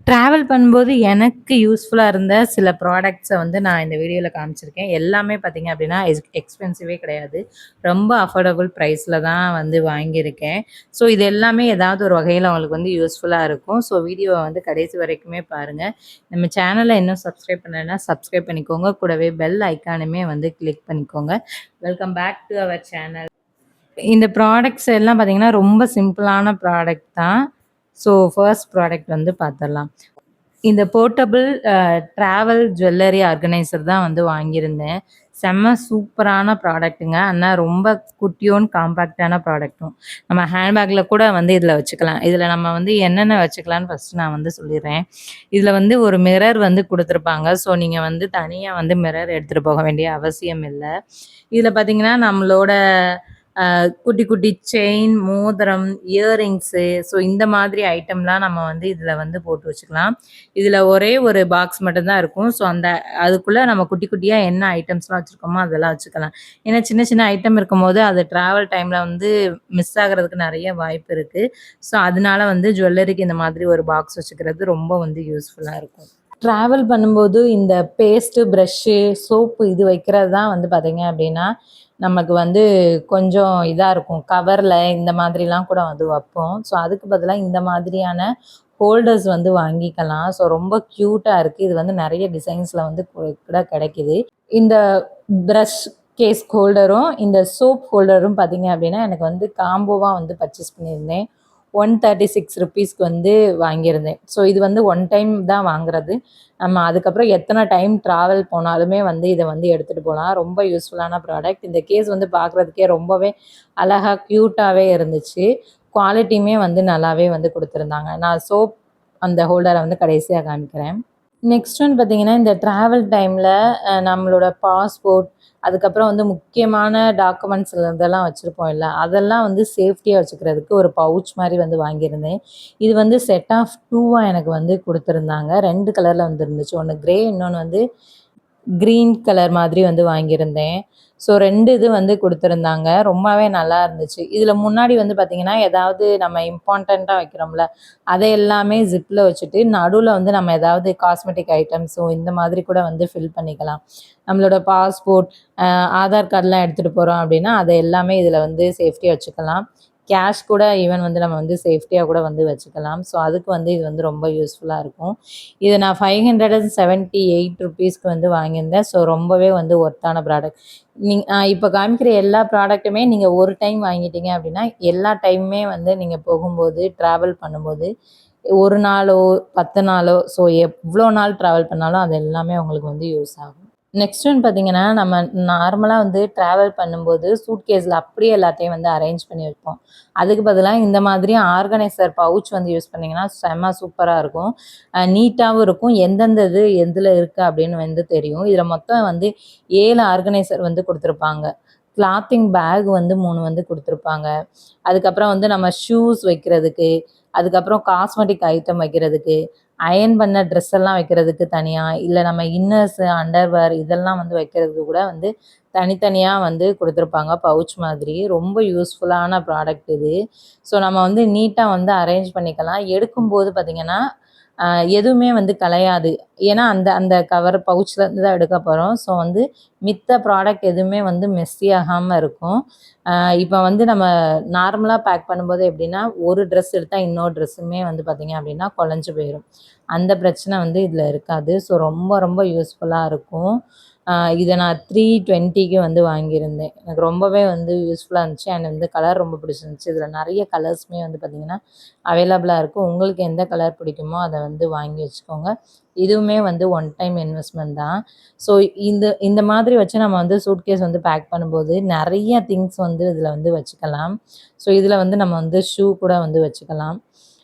Travel பண்ணும்போது எனக்கு யூஸ்ஃபுல்லா இருந்த சில ப்ராடக்ட்ஸ வந்து நான் இந்த வீடியோல காமிச்சிருக்கேன். எல்லாமே பார்த்தீங்க அப்டின்னா, எக்ஸ்பென்சிவே கிடையாது. ரொம்ப அஃபோர்டபுள் ப்ரைஸ்ல தான் வந்து வாங்கியிருக்கேன். ஸோ இது எல்லாமே ஏதாவது ஒரு வகையில உங்களுக்கு வந்து யூஸ்ஃபுல்லா இருக்கும். ஸோ வீடியோவ வந்து கடைசி வரைக்குமே பாருங்க. நம்ம சேனல இன்னும் சப்ஸ்கிரைப் பண்ணலன்னா சப்ஸ்கிரைப் பண்ணிக்கோங்க. கூடவே பெல் ஐகானுமே வந்து கிளிக் பண்ணிக்கோங்க. Welcome back to our channel. இந்த ப்ராடக்ட்ஸ் எல்லாம் பார்த்தீங்கன்னா, ரொம்ப சிம்பிளான ப்ராடக்ட் தான். ஸோ ஃபர்ஸ்ட் ப்ராடக்ட் வந்து பார்த்துரலாம். இந்த போர்ட்டபிள் ட்ராவல் ஜுவல்லரி ஆர்கனைசர் தான் வந்து வாங்கியிருந்தேன். செம்ம சூப்பரான ப்ராடக்ட்டுங்க. ஆனா ரொம்ப குட்டியோண்டு காம்பேக்ட்டான ப்ராடக்ட்டும். நம்ம ஹேண்ட்பேக்ல கூட வந்து இதில வச்சுக்கலாம். இதில நம்ம வந்து என்னென்ன வச்சுக்கலான்னு ஃபர்ஸ்ட்டு நான் வந்து சொல்லிர்றேன். இதில வந்து ஒரு மிரர் வந்து குடுத்துருப்பாங்க. ஸோ நீங்க வந்து தனியா வந்து மிரர் எடுத்துட்டு போக வேண்டிய அவசியம் இல்ல. இதில பார்த்தீங்கன்னா, நம்மளோட குட்டி குட்டி செயின், மோதிரம், இயரிங்ஸு ஸோ இந்த மாதிரி ஐட்டம்லாம் நம்ம வந்து இதில வந்து போட்டு வச்சுக்கலாம். இதில ஒரே ஒரு பாக்ஸ் மட்டும் தான் இருக்கும். ஸோ அதுக்குள்ள நம்ம குட்டி குட்டியா என்ன ஐட்டம்ஸ்லாம் வச்சிருக்கோமோ அதெல்லாம் வச்சுக்கலாம். ஏன்னா சின்ன சின்ன ஐட்டம் இருக்கும்போது அது ட்ராவல் டைம்ல வந்து மிஸ் ஆகுறதுக்கு நெறைய வாய்ப்பு இருக்கு. ஸோ அதனால வந்து ஜுவல்லரிக்கு இந்த மாதிரி ஒரு பாக்ஸ் வச்சுக்கிறது ரொம்ப வந்து யூஸ்ஃபுல்லா இருக்கும். ட்ராவல் பண்ணும்போது இந்த பேஸ்ட்டு, ப்ரஷ்ஷு, சோப்பு இது வைக்கிறது தான் வந்து பார்த்தீங்க அப்டின்னா, நமக்கு வந்து கொஞ்சம் இதா இருக்கும். கவர்ல இந்த மாதிரிலாம் கூட வந்து வப்போம். ஸோ அதுக்கு பதிலா இந்த மாதிரியான ஹோல்டர்ஸ் வந்து வாங்கிக்கலாம். ஸோ ரொம்ப க்யூட்டா இருக்கு. இது வந்து நெறைய டிசைன்ஸ்ல வந்து கூட கிடைக்குது. இந்த பிரஷ் கேஸ் ஹோல்டரும், இந்த சோப் ஹோல்டரும் பார்த்தீங்க அப்டின்னா, எனக்கு வந்து காம்போவா வந்து பர்ச்சேஸ் பண்ணியிருந்தேன். ₹136க்கு வந்து வாங்கியிருந்தேன். ஸோ இது வந்து ஒன் டைம் தான் வாங்குறது. நம்ம அதுக்கப்புறம் எத்தனை டைம் ட்ராவல் போனாலுமே வந்து இத வந்து எடுத்துட்டு போலாம். ரொம்ப யூஸ்ஃபுல்லான ப்ராடக்ட். இந்த கேஸ் வந்து பார்க்குறதுக்கே ரொம்பவே அழகா க்யூட்டாவே இருந்துச்சு. குவாலிட்டியுமே வந்து நல்லாவே வந்து குடுத்துருந்தாங்க. நான் சோப் அந்த ஹோல்டர வந்து கடைசியா காமிக்கிறேன். நெக்ஸ்ட் ஒன் பார்த்தீங்கன்னா, இந்த ட்ராவல் டைம்ல நம்மளோட பாஸ்போர்ட், அதுக்கப்புறம் வந்து முக்கியமான டாக்குமெண்ட்ஸ் இதெல்லாம் வச்சிருப்போம் இல்ல, அதெல்லாம் வந்து சேஃப்டியா வச்சுக்கிறதுக்கு ஒரு பவுச் மாரி வந்து வாங்கியிருந்தேன். இது வந்து செட் ஆஃப் 2வா எனக்கு வந்து குடுத்துருந்தாங்க. 2 கலர்ல வந்துருந்துச்சு. ஒண்ணு கிரே, இன்னொன்னு வந்து கிரீன் கலர் மாதிரி வந்து வாங்கியிருந்தேன். ஸோ 2 இது வந்து குடுத்துருந்தாங்க. ரொம்பவே நல்லா இருந்துச்சு. இதில முன்னாடி வந்து பார்த்தீங்கன்னா, ஏதாவது நம்ம இம்பார்ட்டன்ட்டா வைக்கிறோம்ல, அத எல்லாமே ஜிப்ல வச்சுட்டு, நடுவுல வந்து நம்ம ஏதாவது காஸ்மெட்டிக் ஐட்டம்ஸோ இந்த மாதிரி கூட வந்து ஃபில் பண்ணிக்கலாம். நம்மளோட பாஸ்போர்ட், ஆதார் கார்ட்லாம் எடுத்துட்டு போறோம் அப்டின்னா, அத எல்லாமே இதில வந்து சேஃப்டியா வச்சுக்கலாம். கேஷ் கூட ஈவன் வந்து நம்ம வந்து சேஃப்டியா கூட வந்து வச்சுக்கலாம். ஸோ அதுக்கு வந்து இது வந்து ரொம்ப யூஸ்ஃபுல்லா இருக்கும். இத நான் ₹578க்கு வந்து வாங்கியிருந்தேன். ஸோ ரொம்பவே வந்து ஒர்த்தான ப்ராடக்ட். இப்ப காமிக்கிற எல்லா ப்ராடக்ட்டுமே நீங்க ஒரு டைம் வாங்கிட்டீங்க அப்டின்னா, எல்லா டைமுமே வந்து நீங்க போகும்போது, ட்ராவல் பண்ணும்போது 1 நாளோ, 10 நாளோ ஸோ எவ்ளோ நாள் ட்ராவல் பண்ணாலும் அது எல்லாமே உங்களுக்கு வந்து யூஸ் ஆகும். நெக்ஸ்ட் ஒன் பார்த்தீங்கன்னா, நம்ம நார்மலா வந்து ட்ராவல் பண்ணும்போது சூட்கேஸ்ல அப்படியே எல்லாத்தையும் வந்து அரேஞ்ச் பண்ணி வைப்போம். அதுக்கு பதிலா இந்த மாதிரி ஆர்கனைசர் பவுச் வந்து யூஸ் பண்ணீங்கன்னா, செம்ம சூப்பரா இருக்கும். நீட்டாவும் இருக்கும். எந்தெந்த இது எதுல இருக்கு அப்படின்னு வந்து தெரியும். இதில மொத்தம் வந்து 7 ஆர்கனைசர் வந்து குடுத்துருப்பாங்க. கிளாத்திங் பேக் வந்து 3 வந்து குடுத்துருப்பாங்க. அதுக்கப்புறம் வந்து நம்ம ஷூஸ் வைக்கிறதுக்கு, அதுக்கப்புறம் காஸ்மெட்டிக் ஐட்டம் வைக்கிறதுக்கு, அயர்ன் பண்ண ட்ரெஸ் எல்லாம் வைக்கிறதுக்கு தனியா, இல்ல நம்ம இன்னர்ஸு, அண்டர்வேர் இதெல்லாம் வந்து வைக்கிறதுக்கு கூட வந்து தனித்தனியா வந்து குடுத்துருப்பாங்க பவுச் மாதிரி. ரொம்ப யூஸ்ஃபுல்லான ப்ராடக்ட் இது. ஸோ நம்ம வந்து நீட்டா வந்து அரேஞ்ச் பண்ணிக்கலாம். எடுக்கும்போது பார்த்தீங்கன்னா, அ எதுவுமே வந்து கலையாது. ஏன்னா அந்த அந்த கவர் பவுச்ல இருந்து தான் எடுக்க போறோம். ஸோ வந்து மித்த ப்ராடக்ட் எதுவுமே வந்து மெஸ்ஸி ஆகாம இருக்கும். அ இப்ப வந்து நம்ம நார்மலா பேக் பண்ணும்போது எப்படின்னா, ஒரு ட்ரெஸ் எடுத்தா இன்னொரு ட்ரெஸ்ஸுமே வந்து பார்த்தீங்க அப்படின்னா கொலைஞ்சு போயிரும். அந்த பிரச்சனை வந்து இதில இருக்காது. ஸோ ரொம்ப ரொம்ப யூஸ்ஃபுல்லா இருக்கும். இத நான் 320க்கு வந்து வாங்கியிருந்தேன். எனக்கு ரொம்பவே வந்து யூஸ்ஃபுல்லா இருந்துச்சு. அண்ட் இந்த கலர் ரொம்ப பிடிச்சிருந்துச்சு. இதில நெறைய கலர்ஸுமே வந்து பார்த்தீங்கன்னா, அவைலபிளா இருக்கு. உங்களுக்கு எந்த கலர் பிடிக்குமோ அத வந்து வாங்கி வச்சுக்கோங்க. இதுவுமே வந்து ஒன் டைம் இன்வெஸ்ட்மென்ட் தான். ஸோ இந்த இந்த மாதிரி வச்சு நம்ம வந்து சூட்கேஸ் வந்து பேக் பண்ணும்போது, நெறைய திங்ஸ் வந்து இதில வந்து வச்சுக்கலாம். ஸோ இதில வந்து நம்ம வந்து ஷூ கூட வந்து வச்சுக்கலாம்.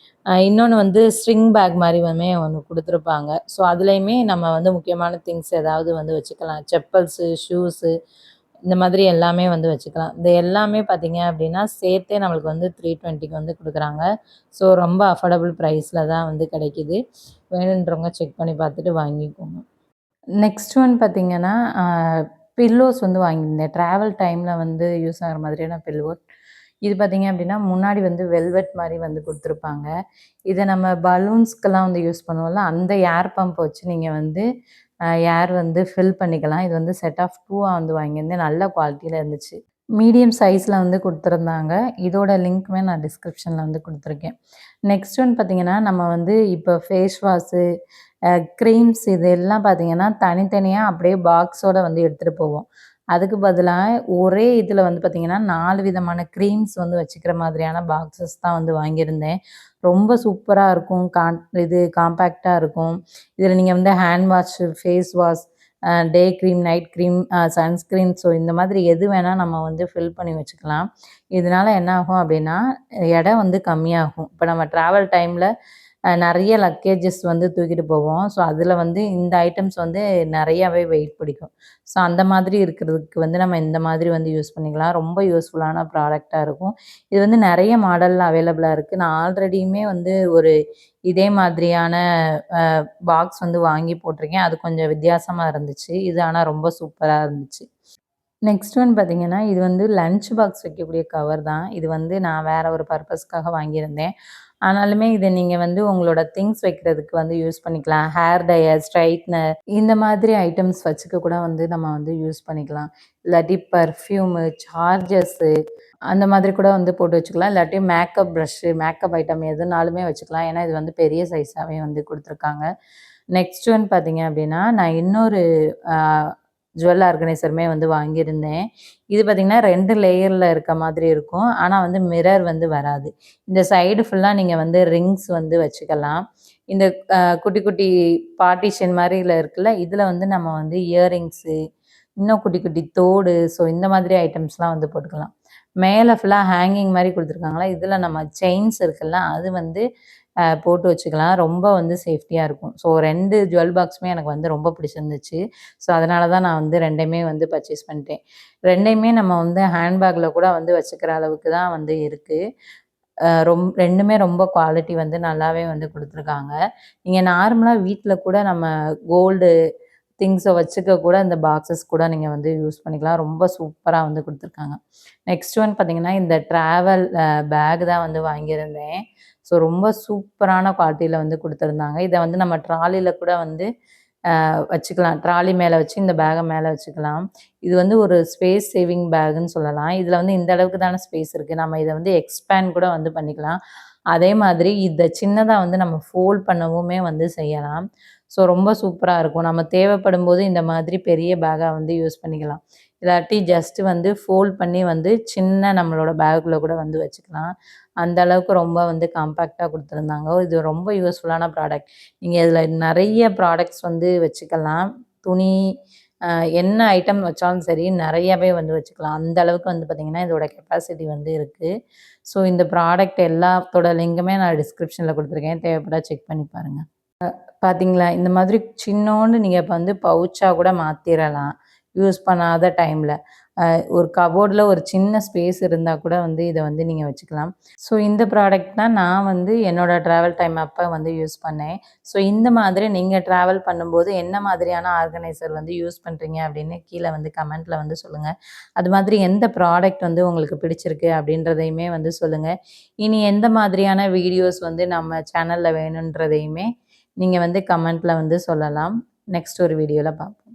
இன்னொன்னு வந்து ஸ்ட்ரிங் பேக் மாரியுமே ஒண்ணு குடுத்துருப்பாங்க. ஸோ அதுலயுமே நம்ம வந்து முக்கியமான திங்ஸ் ஏதாவது வந்து வச்சுக்கலாம். செப்பல்ஸு, ஷூஸு இந்த மாதிரி எல்லாமே வந்து வச்சுக்கலாம். இது எல்லாமே பார்த்தீங்க அப்டின்னா, சேர்த்தே நம்மளுக்கு வந்து 320க்கு வந்து குடுக்குறாங்க. ஸோ ரொம்ப அஃபோர்டபுள் ப்ரைஸ்ல தான் வந்து கிடைக்குது. வேணுன்றவங்க செக் பண்ணி பார்த்துட்டு வாங்கிக்கோங்க. நெக்ஸ்ட் ஒன் பார்த்தீங்கன்னா, பில்லோஸ் வந்து வாங்கியிருந்தேன். ட்ராவல் டைம்ல வந்து யூஸ் ஆகுற மாதிரியான பில்லோ. இது பார்த்தீங்க அப்படின்னா முன்னாடி வந்து வெல்வெட் மாதிரி வந்து கொடுத்துருப்பாங்க. இதை நம்ம பலூன்ஸ்க்கெல்லாம் வந்து யூஸ் பண்ணுவோம்ல, அந்த ஏர் பம்ப் வச்சு நீங்கள் வந்து ஏர் வந்து ஃபில் பண்ணிக்கலாம். இது வந்து செட் ஆஃப் 2 வந்து வாங்கியிருந்தேன். நல்ல குவாலிட்டியில் இருந்துச்சு. மீடியம் சைஸில் வந்து கொடுத்துருந்தாங்க. இதோட லிங்க்குமே நான் டிஸ்கிரிப்ஷனில் வந்து கொடுத்துருக்கேன். நெக்ஸ்ட் ஒன் பார்த்தீங்கன்னா, நம்ம வந்து இப்போ ஃபேஸ் வாஷு, க்ரீம்ஸ் இது எல்லாம் பார்த்தீங்கன்னா, தனித்தனியாக அப்படியே பாக்ஸோடு வந்து எடுத்துகிட்டு போவோம். அதுக்கு பதிலாக ஒரே இதில் வந்து பார்த்தீங்கன்னா 4 விதமான க்ரீம்ஸ் வந்து வச்சுக்கிற மாதிரியான பாக்ஸஸ் தான் வந்து வாங்கியிருந்தேன். ரொம்ப சூப்பராக இருக்கும். இது காம்பேக்டாக இருக்கும். இதில் நீங்கள் வந்து hand wash, face wash, day cream, night cream, sunscreen, so இந்த மாதிரி எது வேணால் நம்ம வந்து ஃபில் பண்ணி வச்சுக்கலாம். இதனால் என்ன ஆகும் அப்படின்னா எடை வந்து கம்மியாகும். இப்போ நம்ம ட்ராவல் டைமில் நிறைய லக்கேஜஸ் வந்து தூக்கிட்டு போவோம். ஸோ அதில் வந்து இந்த ஐட்டம்ஸ் வந்து நிறையாவே வெயிட் பிடிக்கும். ஸோ அந்த மாதிரி இருக்கிறதுக்கு வந்து நம்ம இந்த மாதிரி வந்து யூஸ் பண்ணிக்கலாம். ரொம்ப யூஸ்ஃபுல்லான ப்ராடக்டாக இருக்கும். இது வந்து நிறைய மாடலில் அவைலபிளாக இருக்குது. நான் ஆல்ரெடியுமே வந்து ஒரு இதே மாதிரியான பாக்ஸ் வந்து வாங்கி போட்டிருக்கேன். அது கொஞ்சம் வித்தியாசமாக இருந்துச்சு. இது ஆனால் ரொம்ப சூப்பராக இருந்துச்சு. நெக்ஸ்ட் ஒன் பார்த்தீங்கன்னா, இது வந்து லஞ்ச் பாக்ஸ் வைக்கக்கூடிய கவர் தான். இது வந்து நான் வேற ஒரு பர்ப்பஸ்க்காக வாங்கியிருந்தேன். ஆனாலுமே இதை நீங்கள் வந்து உங்களோட திங்ஸ் வைக்கிறதுக்கு வந்து யூஸ் பண்ணிக்கலாம். ஹேர் ட்ரையர், ஸ்ட்ரைட்னர் இந்த மாதிரி ஐட்டம்ஸ் வச்சுக்க கூட வந்து நம்ம வந்து யூஸ் பண்ணிக்கலாம். இல்லாட்டி பர்ஃப்யூமு, சார்ஜர்ஸு அந்த மாதிரி கூட வந்து போட்டு வச்சுக்கலாம். இல்லாட்டி மேக்கப் ப்ரஷ்ஷு, மேக்கப் ஐட்டம் எதுனாலுமே வச்சுக்கலாம். ஏன்னா இது வந்து பெரிய சைஸாகவே வந்து கொடுத்துருக்காங்க. நெக்ஸ்ட் ஒன் பார்த்தீங்க அப்படின்னா, நான் இன்னொரு ஜுவல் ஆர்கனைசருமே வந்து வாங்கியிருந்தேன். இது பார்த்திங்கன்னா 2 லேயரில் இருக்க மாதிரி இருக்கும். ஆனால் வந்து மிரர் வந்து வராது. இந்த சைடு ஃபுல்லாக நீங்கள் வந்து ரிங்ஸ் வந்து வச்சுக்கலாம். இந்த குட்டி குட்டி பார்ட்டிஷன் மாதிரில இருக்குல்ல, இதில் வந்து நம்ம வந்து இயரிங்ஸு, இன்னும் குட்டி குட்டி தோடு, ஸோ இந்த மாதிரி ஐட்டம்ஸ்லாம் வந்து போட்டுக்கலாம். மேலே ஃபுல்லாக ஹேங்கிங் மாதிரி கொடுத்துருக்காங்களா, இதில் நம்ம செயின்ஸ் இருக்குல்ல, அது வந்து போட்டு வச்சுக்கலாம். ரொம்ப வந்து சேஃப்டியாக இருக்கும். ஸோ 2 ஜுவல் பாக்ஸுமே எனக்கு வந்து ரொம்ப பிடிச்சிருந்துச்சு. ஸோ அதனால தான் நான் வந்து 2யுமே வந்து பர்ச்சேஸ் பண்ணிட்டேன். 2யுமே நம்ம வந்து ஹேண்ட்பேக்கில் கூட வந்து வச்சுக்கிற அளவுக்கு தான் வந்து இருக்குது. 2மே ரொம்ப குவாலிட்டி வந்து நல்லாவே வந்து கொடுத்துருக்காங்க. நீங்கள் நார்மலாக வீட்டில் கூட நம்ம கோல்டு திங்ஸை வச்சுக்க கூட இந்த பாக்ஸஸ் கூட நீங்கள் வந்து யூஸ் பண்ணிக்கலாம். ரொம்ப சூப்பராக வந்து கொடுத்துருக்காங்க. நெக்ஸ்ட் ஒன் பார்த்தீங்கன்னா, இந்த ட்ராவல் பேக் தான் வந்து வாங்கியிருந்தேன். ஸோ ரொம்ப சூப்பரான குவாலிட்டியில் வந்து கொடுத்துருந்தாங்க. இதை வந்து நம்ம ட்ராலியில் கூட வந்து வச்சுக்கலாம். ட்ராலி மேலே வச்சு இந்த பேக்கை மேலே வச்சுக்கலாம். இது வந்து ஒரு ஸ்பேஸ் சேவிங் பேக்குன்னு சொல்லலாம். இதில் வந்து இந்த அளவுக்கு தானே ஸ்பேஸ் இருக்குது. நம்ம இதை வந்து எக்ஸ்பேண்ட் கூட வந்து பண்ணிக்கலாம். அதே மாதிரி இதை சின்னதாக வந்து நம்ம ஃபோல்ட் பண்ணவுமே வந்து செய்யலாம். ஸோ ரொம்ப சூப்பராக இருக்கும். நம்ம தேவைப்படும் போது இந்த மாதிரி பெரிய பேக்காக வந்து யூஸ் பண்ணிக்கலாம். இல்லாட்டி ஜஸ்ட்டு வந்து ஃபோல்ட் பண்ணி வந்து சின்ன நம்மளோட பேக்குள்ளே கூட வந்து வச்சுக்கலாம். அந்த அளவுக்கு ரொம்ப வந்து காம்பேக்டாக கொடுத்துருந்தாங்க. இது ரொம்ப யூஸ்ஃபுல்லான ப்ராடக்ட். நீங்கள் இதில் நிறைய ப்ராடக்ட்ஸ் வந்து வச்சுக்கலாம். துணி, என்ன ஐட்டம் வச்சாலும் சரி நிறையாவே வந்து வச்சுக்கலாம். அந்த அளவுக்கு வந்து பார்த்திங்கன்னா இதோட கெப்பாசிட்டி வந்து இருக்குது. ஸோ இந்த ப்ராடக்ட் எல்லாத்தோட லிங்க்குமே நான் டிஸ்கிரிப்ஷனில் கொடுத்துருக்கேன். தேவைப்பட்டா செக் பண்ணி பாருங்கள். பார்த்தீங்களா, இந்த மாதிரி சின்னோண்டு நீங்கள் இப்போ வந்து பவுச்சா கூட மாற்றிடலாம். யூஸ் பண்ணாத டைமில் ஒரு கபோர்டில் ஒரு சின்ன ஸ்பேஸ் இருந்தால் கூட வந்து இதை வந்து நீங்கள் வச்சுக்கலாம். ஸோ இந்த ப்ராடக்ட் தான் நான் வந்து என்னோடய ட்ராவல் டைம் அப்போ வந்து யூஸ் பண்ணேன். ஸோ இந்த மாதிரி நீங்கள் ட்ராவல் பண்ணும்போது என்ன மாதிரியான ஆர்கனைசர் வந்து யூஸ் பண்ணுறீங்க அப்படின்னு கீழே வந்து கமெண்ட்டில் வந்து சொல்லுங்கள். அது மாதிரி எந்த ப்ராடக்ட் வந்து உங்களுக்கு பிடிச்சிருக்கு அப்படின்றதையுமே வந்து சொல்லுங்கள். இனி எந்த மாதிரியான வீடியோஸ் வந்து நம்ம சேனலில் வேணுன்றதையுமே நீங்கள் வந்து கமெண்ட்டில் வந்து சொல்லலாம். நெக்ஸ்ட் ஒரு வீடியோவில் பார்ப்போம்.